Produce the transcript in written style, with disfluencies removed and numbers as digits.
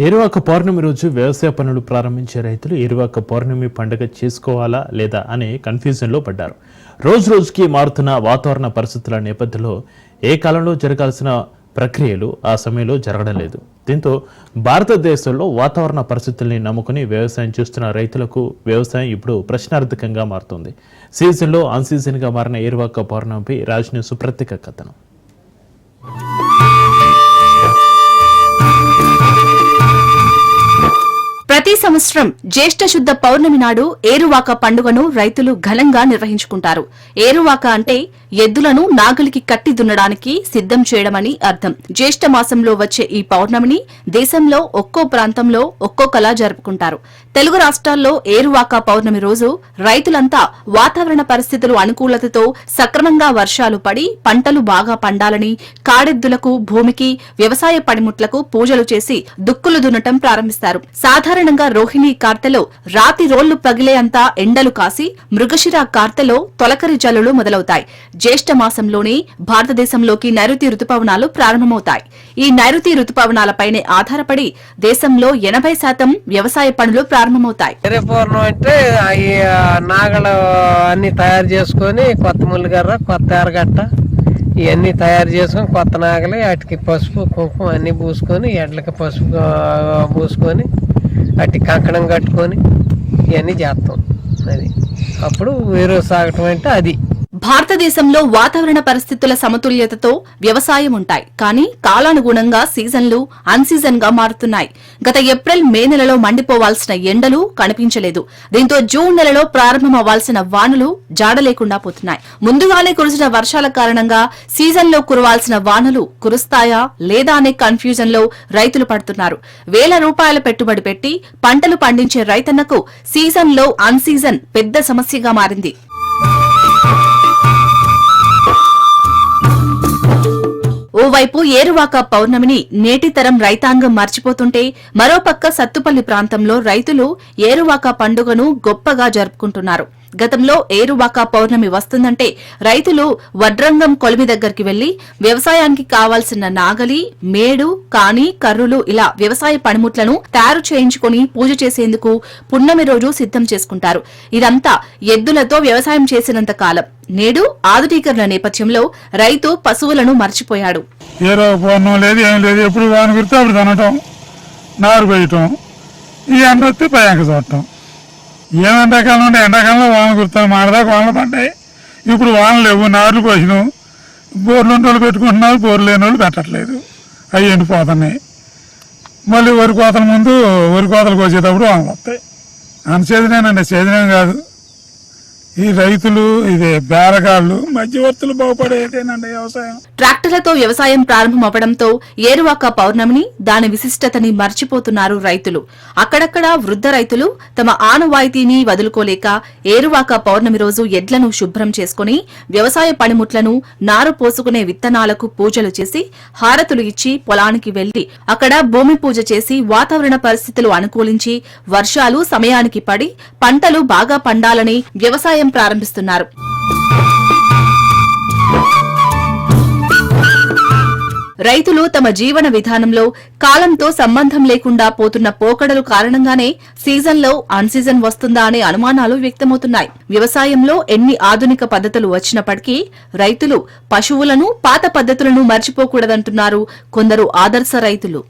ఏరువాక పౌర్ణమి రోజు వ్యవసాయ పనులు ప్రారంభించే రైతులు ఏరువాక పౌర్ణమి పండుగ చేసుకోవాలా లేదా అనే కన్ఫ్యూజన్లో పడ్డారు. రోజు రోజుకి మారుతున్న వాతావరణ పరిస్థితుల నేపథ్యంలో ఏ కాలంలో జరగాల్సిన ప్రక్రియలు ఆ సమయంలో జరగడం లేదు. దీంతో భారతదేశంలో వాతావరణ పరిస్థితుల్ని నమ్ముకుని వ్యవసాయం చేస్తున్న రైతులకు వ్యవసాయం ఇప్పుడు ప్రశ్నార్థకంగా మారుతుంది. సీజన్లో అన్ సీజన్గా మారిన ఏరువాక పౌర్ణమిపై రాజ్ న్యూస్ ప్రత్యేక కథనం. ప్రతి సంవత్సరం జ్యేష్ఠ శుద్ధ పౌర్ణమి నాడు ఏరువాక పండుగను రైతులు ఘనంగా నిర్వహించుకుంటారు. ఏరువాక అంటే ఎద్దులను నాగలికి కట్టి దున్నడానికి సిద్దం చేయడమని అర్థం. జ్యేష్ఠ మాసంలో వచ్చే ఈ పౌర్ణమిని దేశంలో ఒక్కో ప్రాంతంలో ఒక్కొక్కలా జరుపుకుంటారు. తెలుగు రాష్ట్రాల్లో ఏరువాక పౌర్ణమి రోజు రైతులంతా వాతావరణ పరిస్థితులు అనుకూలతతో సక్రమంగా వర్షాలు పడి పంటలు బాగా పండాలని కాడెద్దులకు, భూమికి, వ్యవసాయ పనిముట్లకు పూజలు చేసి దుక్కులు దున్నటం ప్రారంభిస్తారు. సాధారణంగా రోహిణి కార్తెలో రాతి రోళ్లు పగిలే అంతా ఎండలు కాసి మృగశిర కార్తెలో తొలకరి జల్లులు మొదలవుతాయి. జ్యేష్ఠ మాసంలోనే భారతదేశంలోకి నైరుతి రుతుపవనాలు ప్రారంభమవుతాయి. ఈ నైరుతి రుతుపవనాలపైనే ఆధారపడి దేశంలో 80% వ్యవసాయ పనులు ప్రారంభమవుతాయి. అంటే నాగలు అన్ని తయారు చేసుకొని కొత్త ముల్లిగర్ర, కొత్త ఎరగట్ట ఇవన్నీ తయారు చేసుకొని కొత్త నాగలి వాటికి పసుపు కుంకుమ అన్ని పూసుకొని ఎడ్లకి పసుపు పూసుకొని వాటి కంకణం కట్టుకొని ఇవన్నీ చేస్తాం. అది అప్పుడు వేరే సాగటం అంటే అది. భారతదేశంలో వాతావరణ పరిస్థితుల సమతుల్యతతో వ్యవసాయం ఉంటాయి. కానీ కాలానుగుణంగా సీజన్లు అన్ సీజన్ గా మారుతున్నాయి. గత ఏప్రిల్, మే నెలలో మండిపోవాల్సిన ఎండలు కనిపించలేదు. దీంతో జూన్ నెలలో ప్రారంభమవ్వాల్సిన వానలు జాడలేకుండా పోతున్నాయి. ముందుగానే కురిసిన వర్షాల కారణంగా సీజన్లో కురవాల్సిన వానలు కురుస్తాయా లేదా అనే కన్ఫ్యూజన్ లో రైతులు పడుతున్నారు. వేల రూపాయల పెట్టుబడి పెట్టి పంటలు పండించే రైతన్నకు సీజన్లో అన్ సీజన్ పెద్ద సమస్యగా మారింది. ఓవైపు ఏరువాక పౌర్ణమిని నేటి తరం రైతాంగం మర్చిపోతుంటే మరోపక్క సత్తుపల్లి ప్రాంతంలో రైతులు ఏరువాక పండుగను గొప్పగా జరుపుకుంటున్నారు. గతంలో ఏరువాక పౌర్ణమి వస్తుందంటే రైతులు వడ్రంగం కొలిమి దగ్గరికి వెళ్లి వ్యవసాయానికి కావాల్సిన నాగలి, మేడు, కాని, కర్రులు ఇలా వ్యవసాయ పనిముట్లను తయారు చేయించుకుని పూజ చేసేందుకు పున్నమి రోజు సిద్దం చేసుకుంటారు. ఇదంతా ఎద్దులతో వ్యవసాయం చేసినంత కాలం. నేడు ఆధునీకరణ నేపథ్యంలో రైతు పశువులను మర్చిపోయాడు. ఎప్పుడు వాన కురితే అప్పుడు తినటం, నారు వేయటం, ఈ ఎండ వస్తే పయాంక చూడటం. ఎండాకాలం ఉంటే ఎండాకాలంలో వాన కురుతాం, మాడదాకా వానలు పడ్డాయి. ఇప్పుడు వానలు లేవు, నార్లు పోసినాం. బోర్లు ఉన్న వాళ్ళు పెట్టుకుంటున్నారు, బోర్లు లేని వాళ్ళు పెట్టట్లేదు. అవి ఎండిపోతున్నాయి. మళ్ళీ వరి కోతల ముందు వరి కోతలకు వచ్చేటప్పుడు వానలు వస్తాయి. అన్సేదనేనండి, సేదనేం కాదు. ఈ రైతులు, ఇదే బేరగాళ్లు, మధ్యవర్తులు బాగుపడేదేనండి వ్యవసాయం. ట్రాక్టర్లతో వ్యవసాయం ప్రారంభమవడంతో ఏరువాక పౌర్ణమిని, దాని విశిష్టతని మర్చిపోతున్నారు రైతులు. అక్కడక్కడ వృద్ధ రైతులు తమ ఆనవాయితీని వదులుకోలేక ఏరువాక పౌర్ణమి రోజు ఎడ్లను శుభ్రం చేసుకుని వ్యవసాయ పనిముట్లను, నారు పోసుకునే విత్తనాలకు పూజలు చేసి హారతులు ఇచ్చి పొలానికి వెళ్లి అక్కడ భూమి పూజ చేసి వాతావరణ పరిస్థితులు అనుకూలించి వర్షాలు సమయానికి పడి పంటలు బాగా పండాలని వ్యవసాయం ప్రారంభిస్తున్నారు. రైతులు తమ జీవన విధానంలో కాలంతో సంబంధం లేకుండా పోతున్న పోకడలు కారణంగానే సీజన్లో అన్ సీజన్ వస్తుందా అనే అనుమానాలు వ్యక్తమవుతున్నాయి. వ్యవసాయంలో ఎన్ని ఆధునిక పద్ధతులు వచ్చినప్పటికీ రైతులు పశువులను, పాత పద్ధతులను మర్చిపోకూడదంటున్నారు కొందరు ఆదర్శ రైతులు.